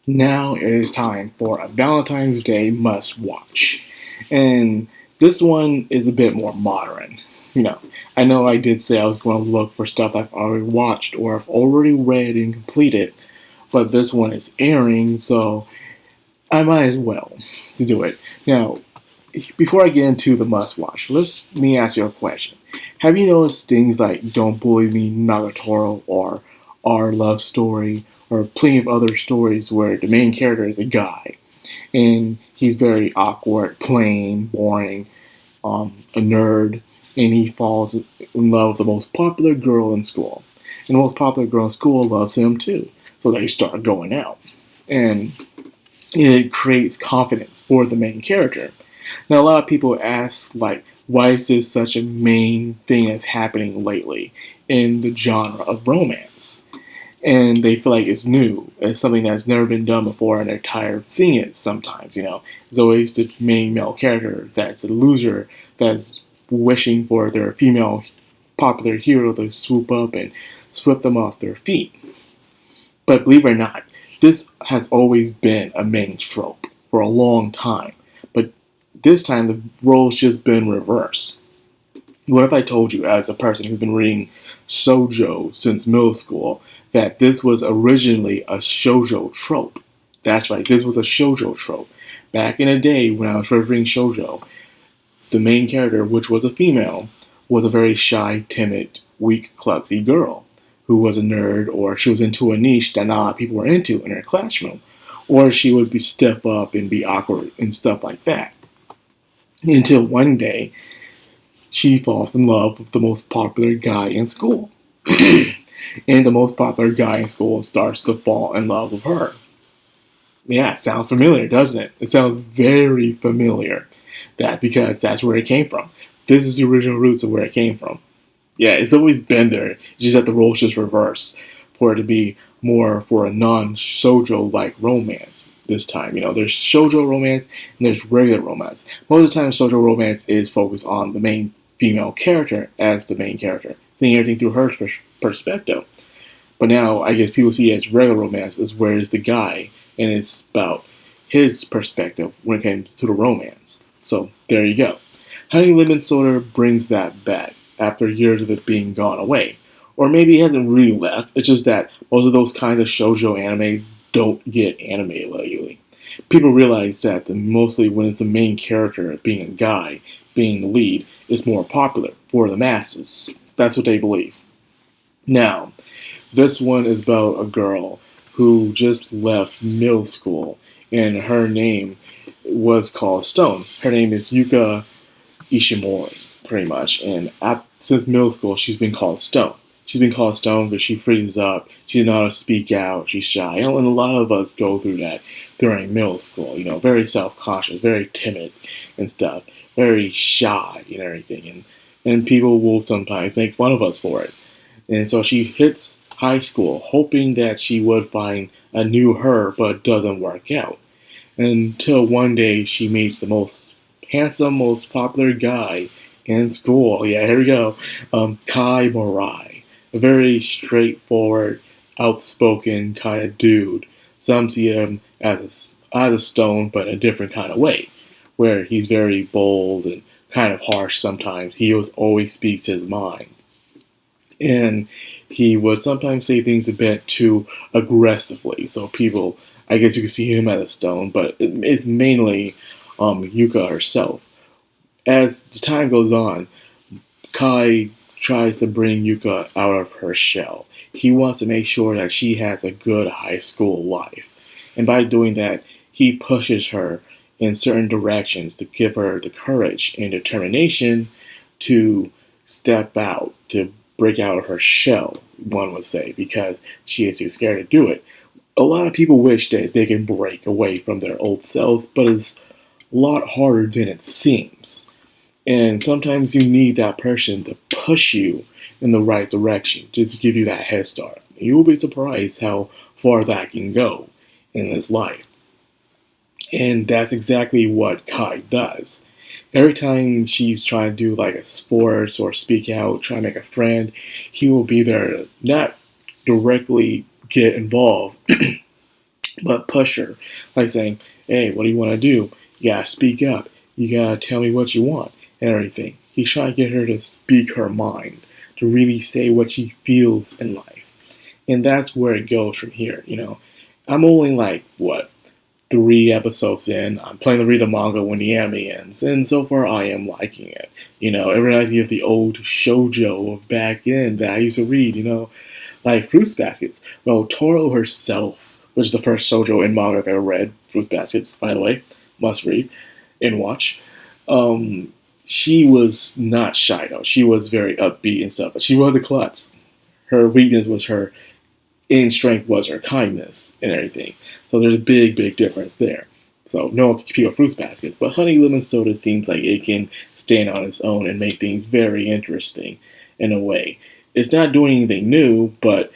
Now it is time for a Valentine's Day must watch. And this one is a bit more modern. You know, I know I did say I was going to look for stuff I've already watched or I've already read and completed, but this one is airing, so I might as well do it. Now, before I get into the must watch, let me ask you a question. Have you noticed things like Don't Bully Me Nagatoro or Our Love Story or plenty of other stories where the main character is a guy and he's very awkward, plain, boring, a nerd, and he falls in love with the most popular girl in school. And the most popular girl in school loves him too. So they start going out. And it creates confidence for the main character. Now, a lot of people ask, like, why is this such a main thing that's happening lately in the genre of romance? And they feel like it's new. It's something that's never been done before, and they're tired of seeing it sometimes, It's always the main male character that's a loser that's wishing for their female popular hero to swoop up and sweep them off their feet. But believe it or not, this has always been a main trope for a long time. But this time the role's just been reversed. What if I told you, as a person who's been reading shoujo since middle school, that this was originally a shoujo trope? That's right, this was a shoujo trope. Back in the day when I was first reading shoujo, the main character, which was a female, was a very shy, timid, weak, klutzy girl who was a nerd, or she was into a niche that not a lot of people were into in her classroom, or she would be stiff up and be awkward and stuff like that. Until one day, she falls in love with the most popular guy in school. And the most popular guy in school starts to fall in love with her. Yeah, it sounds familiar, doesn't it? It sounds very familiar. Because that's where it came from. This is the original roots of where it came from. Yeah, it's always been there. It's just that the roles just reverse for it to be more for a non-shoujo like romance this time. There's shoujo romance and there's regular romance. Most of the time, shoujo romance is focused on the main female character as the main character, seeing everything through her perspective. But now, I guess people see it as regular romance is where it's the guy, and it's about his perspective when it comes to the romance. So, there you go. Honey Lemon Soda brings that back after years of it being gone away. Or maybe it hasn't really left, it's just that most of those kinds of shoujo animes don't get animated lately. People realize that mostly when it's the main character being a guy, being the lead, is more popular for the masses. That's what they believe. Now, this one is about a girl who just left middle school, and her name was called Stone. Her name is Yuka Ishimori, pretty much. And since middle school, she's been called Stone. She's been called Stone because she freezes up. She doesn't know how to speak out. She's shy. And a lot of us go through that during middle school. Very self-conscious, very timid and stuff. Very shy and everything. And people will sometimes make fun of us for it. And so she hits high school hoping that she would find a new her, but it doesn't work out. Until one day she meets the most handsome, most popular guy in school. Yeah, here we go. Kai Morai. A very straightforward, outspoken kind of dude. Some see him as a stone, but in a different kind of way, where he's very bold and kind of harsh sometimes. He always speaks his mind. And he would sometimes say things a bit too aggressively. So people, I guess you can see him as a stone, but it's mainly Yuka herself. As the time goes on, Kai tries to bring Yuka out of her shell. He wants to make sure that she has a good high school life. And by doing that, he pushes her in certain directions to give her the courage and determination to step out, to break out of her shell, one would say, because she is too scared to do it. A lot of people wish that they can break away from their old selves, but it's a lot harder than it seems. And sometimes you need that person to push you in the right direction, just to give you that head start. You'll be surprised how far that can go in this life. And that's exactly what Kai does. Every time she's trying to do like a sports or speak out, try to make a friend, he will be there to not directly get involved, but push her, like saying, "Hey, what do you want to do? You gotta speak up. You gotta tell me what you want and everything." He's trying to get her to speak her mind, to really say what she feels in life, and that's where it goes from here. I'm only like what 3 episodes in. I'm planning to read the manga when the anime ends, and so far I am liking it. It reminds me of the old shoujo of back then that I used to read. Like Fruits Baskets. Well, Toro herself, which is the first shoujo in manga I've ever read. Fruits Baskets, by the way, must read and watch. She was not shy though. She was very upbeat and stuff, but she was a klutz. Her weakness was her in strength was her kindness and everything. So there's a big, big difference there. So no one can compete with Fruits Baskets, but Honey Lemon Soda seems like it can stand on its own and make things very interesting in a way. It's not doing anything new, but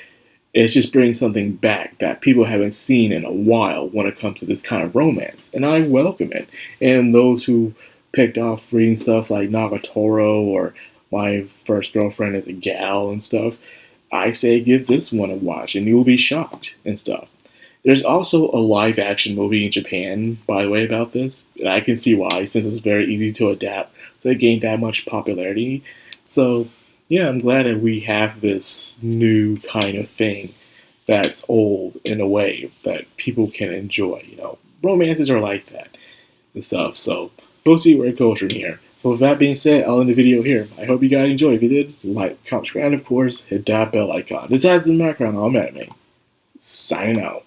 it's just bringing something back that people haven't seen in a while when it comes to this kind of romance, and I welcome it. And those who picked off reading stuff like Nagatoro or My First Girlfriend is a Gal and stuff, I say give this one a watch, and you'll be shocked and stuff. There's also a live action movie in Japan, by the way, about this. And I can see why, since it's very easy to adapt, so it gained that much popularity. So, yeah, I'm glad that we have this new kind of thing that's old in a way that people can enjoy. Romances are like that and stuff. So, we'll see where it goes from here. So with that being said, I'll end the video here. I hope you guys enjoyed. If you did, like, comment, and of course, hit that bell icon. This has been Madcrownxox. I'm Anime. Signing out.